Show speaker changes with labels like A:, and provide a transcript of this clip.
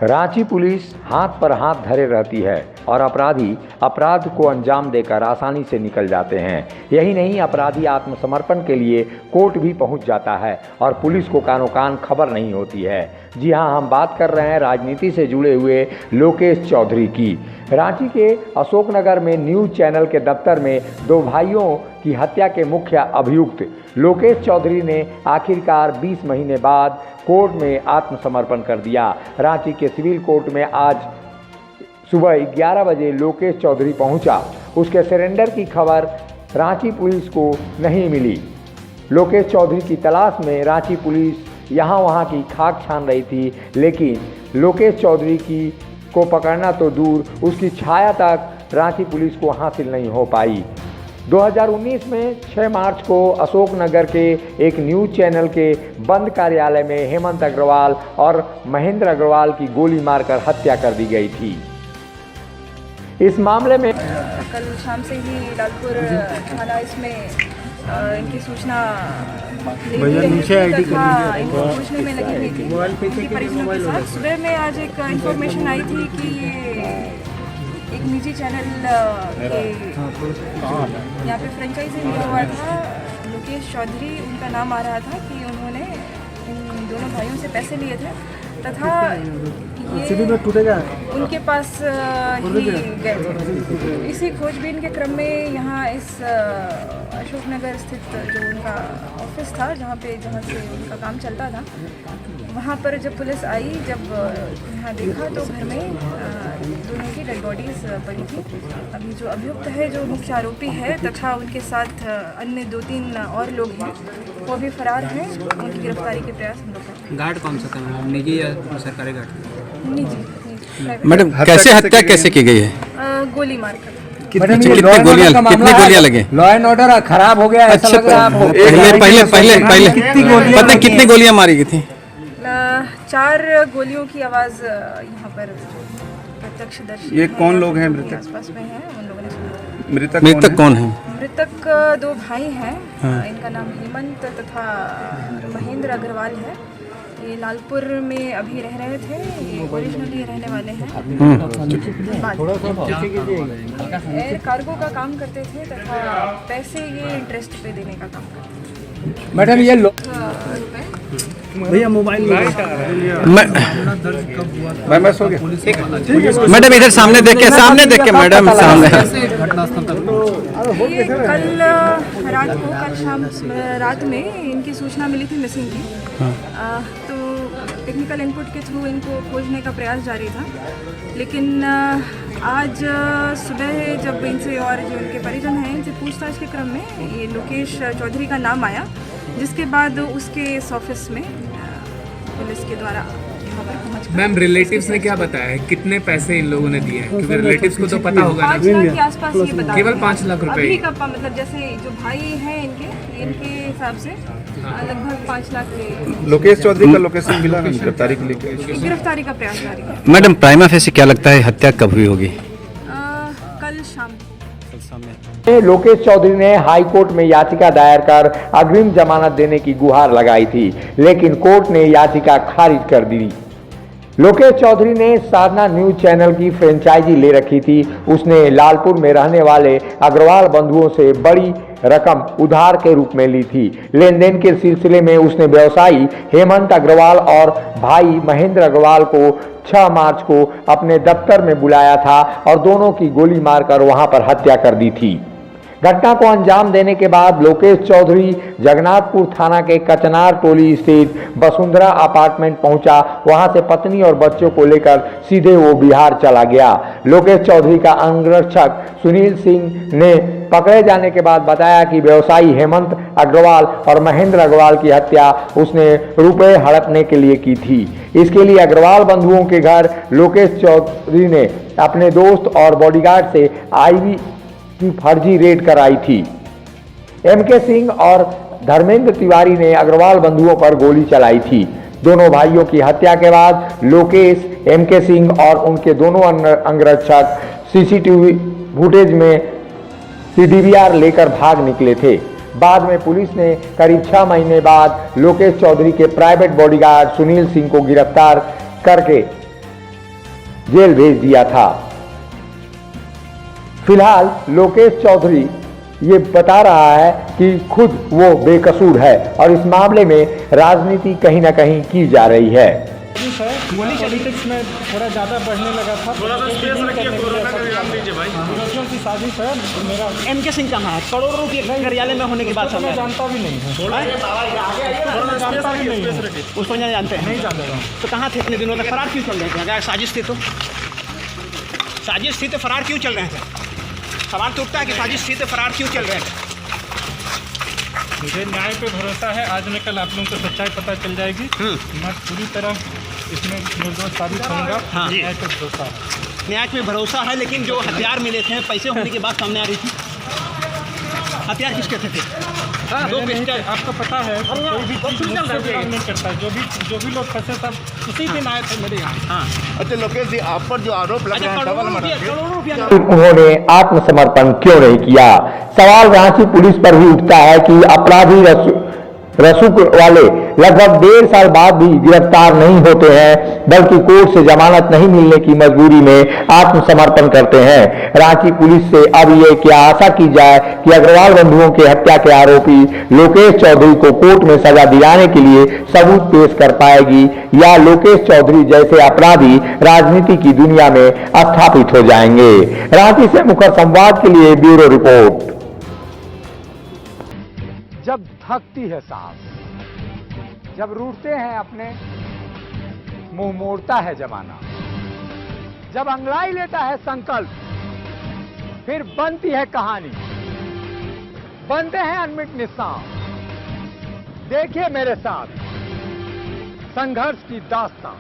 A: Ranchi police हाथ पर हाथ धरे रहती है और अपराधी अपराध को अंजाम देकर आसानी से निकल जाते हैं। यही नहीं, अपराधी आत्मसमर्पण के लिए कोर्ट भी पहुंच जाता है और पुलिस को कानो कान खबर नहीं होती है। जी हां, हम बात कर रहे हैं राजनीति से जुड़े हुए लोकेश चौधरी की। रांची के अशोकनगर में न्यूज़ चैनल के दफ्तर में दो भाइयों की हत्या के मुख्य अभियुक्त लोकेश चौधरी ने आखिरकार 20 महीने बाद कोर्ट में आत्मसमर्पण कर दिया। रांची के सिविल कोर्ट में आज सुबह 11 बजे लोकेश चौधरी पहुंचा। उसके सरेंडर की खबर रांची पुलिस को नहीं मिली। लोकेश चौधरी की तलाश में रांची पुलिस यहाँ वहाँ की खाक छान रही थी, लेकिन लोकेश चौधरी को पकड़ना तो दूर, उसकी छाया तक रांची पुलिस को हासिल नहीं हो पाई। 2019 में 6 मार्च को अशोकनगर के एक न्यूज़ चैनल के बंद कार्यालय में हेमंत अग्रवाल और महेंद्र अग्रवाल की गोली मारकर हत्या कर दी गई थी। इस मामले में
B: कल शाम से ही लालपुर थाना इसमें इनकी सूचना पूछने में लगी हुई थी। इनकी परिजनों के साथ सुबह में आज एक इंफॉर्मेशन आई थी कि एक निजी चैनल के यहाँ पे फ्रेंचाइजी लिया हुआ था, लोकेश चौधरी उनका नाम आ रहा था कि उन्होंने इन दोनों भाइयों से पैसे लिए थे तथा ये उनके पास ही गए थे। इसी खोजबीन के क्रम में यहाँ इस अशोकनगर स्थित जो उनका ऑफिस था, जहाँ से उनका काम चलता था, वहाँ पर जब पुलिस आई, जब यहाँ देखा तो घर में दोनों की डेड बॉडीज पड़ी थी। अभी जो अभियुक्त है, जो मुख्य आरोपी है तथा उनके साथ अन्य 2-3 और लोग हैं, वो भी फरार हैं। उनकी गिरफ्तारी के प्रयास हम लोग कर।
C: गार्ड कौन सा था, निजी या सरकारी गार्ड?
B: निजी।
D: मैडम, कैसे हत्या कैसे की गई है?
B: गोली मारकर।
D: कितनी गोलियां लगे?
A: लॉ एंड ऑर्डर खराब हो गया, ऐसा लग रहा है आपको?
D: पहले पता कितनी गोलियां मारी गई थी?
B: 4 गोलियों की आवाज यहाँ पर प्रत्यक्षदर्शी।
E: ये कौन लोग हैं मृतक?
B: आसपास में हैं, उन लोगों ने सुना।
D: मृतक कौन है?
B: मृतक 2 भाई हैं। इनका नाम हेमंत तथा महेंद्र अग्रवाल है। ये लालपुर में अभी रह रहे थे, ये ओरिजिनली रहने वाले हैं। एयर कार्गो का काम करते थे तथा पैसे ये इंटरेस्ट पे देने का काम करते थे।
A: मैडम, ये
E: भैया मोबाइल मैं सो गया।
D: मैडम इधर सामने देख के मैडम सामने।
B: ये कल रात में इनकी सूचना मिली थी मिसिंग की। तो टेक्निकल इनपुट के थ्रू इनको खोजने का प्रयास जारी था, लेकिन आज सुबह जब इनसे और जो इनके परिजन हैं, इनसे पूछताछ के क्रम में ये लोकेश चौधरी का नाम आया, जिसके बाद उसके इस ऑफिस में पुलिस के द्वारा
C: मैम, रिलेटिव्स ने क्या बताया है, कितने पैसे इन लोगों ने दिए हैं? क्योंकि रिलेटिव्स को तो पता होगा ना।
B: 5 लाख के आसपास ये बता।
C: केवल 5 लाख रुपए
B: अभी का मतलब जैसे जो भाई हैं इनके हिसाब से लगभग 5 लाख के।
E: लोकेश चौधरी का लोकेशन मिला नहीं गिरफ्तारी के लिए?
B: गिरफ्तारी का प्रयास जारी है।
D: मैडम, प्राइमा फेसी क्या लगता है हत्या कब हुई होगी?
B: कल शाम।
A: लोकेश चौधरी ने हाई कोर्ट में याचिका दायर कर अग्रिम जमानत देने की गुहार लगाई थी, लेकिन कोर्ट ने याचिका खारिज कर दी। लोकेश चौधरी ने साधना न्यूज़ चैनल की फ्रेंचाइजी ले रखी थी। उसने लालपुर में रहने वाले अग्रवाल बंधुओं से बड़ी रकम उधार के रूप में ली थी। लेन देन के सिलसिले में उसने व्यवसायी हेमंत अग्रवाल और भाई महेंद्र अग्रवाल को 6 मार्च को अपने दफ्तर में बुलाया था और दोनों की गोली मारकर वहां पर हत्या कर दी थी। घटना को अंजाम देने के बाद लोकेश चौधरी जगन्नाथपुर थाना के कचनार टोली स्थित वसुंधरा अपार्टमेंट पहुंचा। वहां से पत्नी और बच्चों को लेकर सीधे वो बिहार चला गया। लोकेश चौधरी का अंगरक्षक सुनील सिंह ने पकड़े जाने के बाद बताया कि व्यवसायी हेमंत अग्रवाल और महेंद्र अग्रवाल की हत्या उसने रुपए हड़पने के लिए की थी। इसके लिए अग्रवाल बंधुओं के घर लोकेश चौधरी ने अपने दोस्त और बॉडीगार्ड से आईवी की फर्जी रेड कराई थी। एमके सिंह और धर्मेंद्र तिवारी ने अग्रवाल बंधुओं पर गोली चलाई थी। दोनों भाइयों की हत्या के बाद लोकेश, एमके सिंह और उनके दोनों अंगरक्षक सीसीटीवी फुटेज में सीडीवीआर लेकर भाग निकले थे। बाद में पुलिस ने करीब 6 महीने बाद लोकेश चौधरी के प्राइवेट बॉडीगार्ड सुनील सिंह को गिरफ्तार करके जेल भेज दिया था। फिलहाल लोकेश चौधरी ये बता रहा है कि खुद वो बेकसूर है और इस मामले में राजनीति कहीं ना कहीं की जा रही है।
F: पॉलिटिक्स में थोड़ा ज़्यादा बढ़ने लगा था। थोड़ा सा स्पेस रखिए, कोरोना का ध्यान दीजिए भाई। विरोधियों की साजिश है। मेरा
G: एमके सिंह कहाँ है? करोड़ों रुपये कार्यालय में होने के बाद
F: मैं जानता भी नहीं हूँ।
G: उसको नहीं जानते हैं?
F: नहीं जानता।
G: तो कहाँ थे इतने दिनों तक? फरार क्यों चल रहे थे? अगर साजिश थी तो फरार क्यों चल रहे थे? सवाल तो उठता है कि साजिश थी तो फरार क्यों चल रहे थे?
F: मुझे न्याय पे भरोसा है। आज में कल आप लोगों को सच्चाई पता चल जाएगी। मैं पूरी तरह इसमें निर्दोष साबित करूँगा।
G: हाँ।
F: न्याय पे भरोसा है।
G: न्याय पे भरोसा है, लेकिन जो हथियार मिले थे पैसे होने के बाद सामने आ रही थी। हथियार किसके थे? दो पिस्टल।
F: आपको पता है कोई भी चीज़ नहीं करता है। जो भी लोग फंसे सब उसी दिन आए थे मेरे यहाँ।
E: अच्छा लोकेश जी, आप पर जो आरोप लग रहे हैं
G: करोड़ों रुपया
A: उन्होंने आत्मसमर्पण क्यों नहीं किया? सवाल रांची पुलिस पर भी उठता है कि अपराधी रसूख वाले लगभग 1.5 साल बाद भी गिरफ्तार नहीं होते हैं, बल्कि कोर्ट से जमानत नहीं मिलने की मजबूरी में आत्मसमर्पण करते हैं। रांची पुलिस से अब ये क्या आशा की जाए कि अग्रवाल बंधुओं के हत्या के आरोपी लोकेश चौधरी को कोर्ट में सजा दिलाने के लिए सबूत पेश कर पाएगी, या लोकेश चौधरी जैसे अपराधी राजनीति की दुनिया में स्थापित हो जाएंगे। रांची से मुखर संवाद के लिए ब्यूरो रिपोर्ट। जब थकती है सांस, जब रूठते हैं अपने, मुंह मोड़ता है जमाना, जब अंगड़ाई लेता है संकल्प, फिर बनती है कहानी, बनते हैं अनमिट निशान। देखिए मेरे साथ संघर्ष की दास्तां।